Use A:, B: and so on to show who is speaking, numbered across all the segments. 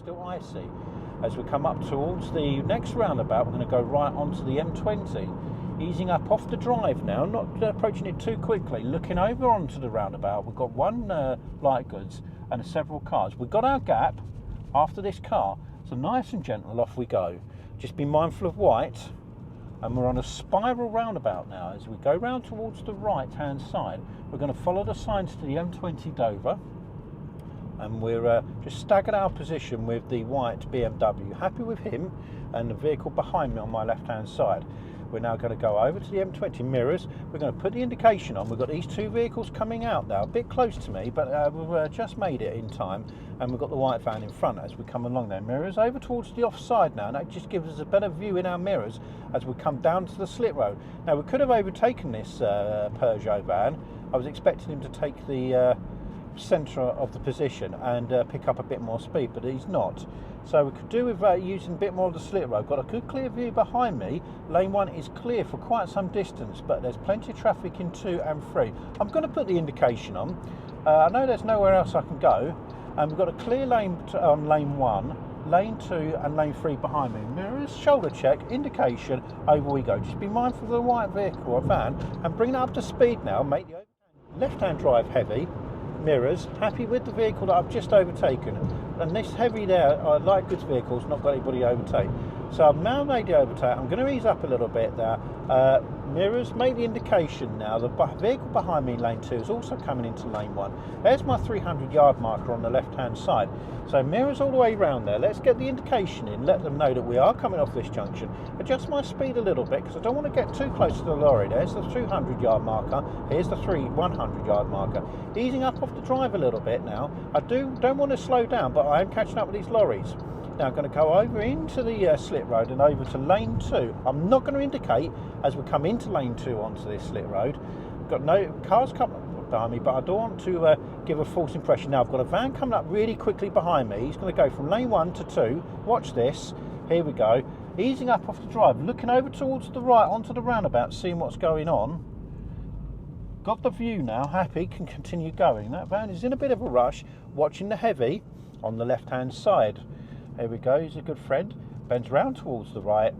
A: still icy. As we come up towards the next roundabout, we're going to go right onto the M20, easing up off the drive now, not approaching it too quickly, looking over onto the roundabout. We've got one light goods and several cars. We've got our gap after this car, so nice and gentle, off we go. Just be mindful of white, and we're on a spiral roundabout now. As we go round towards the right hand side, we're going to follow the signs to the M20 Dover, and we're just staggered our position with the white BMW. Happy with him and the vehicle behind me on my left hand side. We're now going to go over to the M20 mirrors. We're going to put the indication on. We've got these two vehicles coming out now, a bit close to me, but we've just made it in time, and we've got the white van in front as we come along there. Mirrors over towards the offside now, and that just gives us a better view in our mirrors as we come down to the slit road. Now, we could have overtaken this Peugeot van. I was expecting him to take the centre of the position and pick up a bit more speed, but he's not. So we could do with using a bit more of the slit road. Got a good clear view behind me. Lane 1 is clear for quite some distance, but there's plenty of traffic in 2 and 3. I'm going to put the indication on. I know there's nowhere else I can go, and we've got a clear lane on lane 1, lane 2 and lane 3 behind me. Mirrors, shoulder check, indication, over we go. Just be mindful of the white vehicle or van and bring it up to speed now. Make the left-hand drive heavy. Mirrors, happy with the vehicle that I've just overtaken, and this heavy there, light goods vehicle's not got anybody overtake. So I've now made the overtake. I'm going to ease up a little bit there. Mirrors, make the indication now. The vehicle behind me in lane 2 is also coming into lane 1. There's my 300-yard marker on the left-hand side. So mirrors all the way around there. Let's get the indication in, let them know that we are coming off this junction. Adjust my speed a little bit because I don't want to get too close to the lorry. There's the 200-yard marker. Here's the 100-yard marker. Easing up off the drive a little bit now. I don't want to slow down, but I am catching up with these lorries. Now I'm going to go over into the slit road and over to lane 2. I'm not going to indicate as we come into lane 2 onto this slit road. Got no cars coming behind me, but I don't want to give a false impression. Now I've got a van coming up really quickly behind me. He's going to go from lane 1 to 2. Watch this. Here we go. Easing up off the drive, looking over towards the right onto the roundabout, seeing what's going on. Got the view now, happy, can continue going. That van is in a bit of a rush, watching the heavy on the left hand side. There we go, he's a good friend. Bends round towards the right.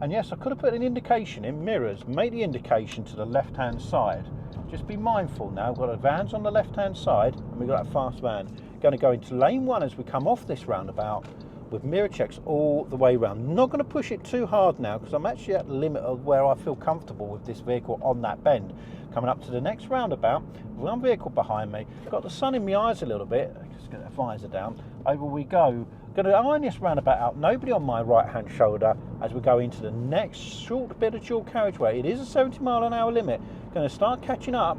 A: And yes, I could have put an indication in. Mirrors, make the indication to the left hand side. Just be mindful now, we've got the vans on the left hand side and we've got that fast van. Going to go into lane 1 as we come off this roundabout with mirror checks all the way around. Not going to push it too hard now because I'm actually at the limit of where I feel comfortable with this vehicle on that bend. Coming up to the next roundabout, one vehicle behind me. Got the sun in my eyes a little bit. Just get the visor down. Over we go. Going to iron this roundabout out. Nobody on my right hand shoulder as we go into the next short bit of dual carriageway. It is a 70 mile an hour limit. Going to start catching up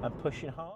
A: and pushing hard.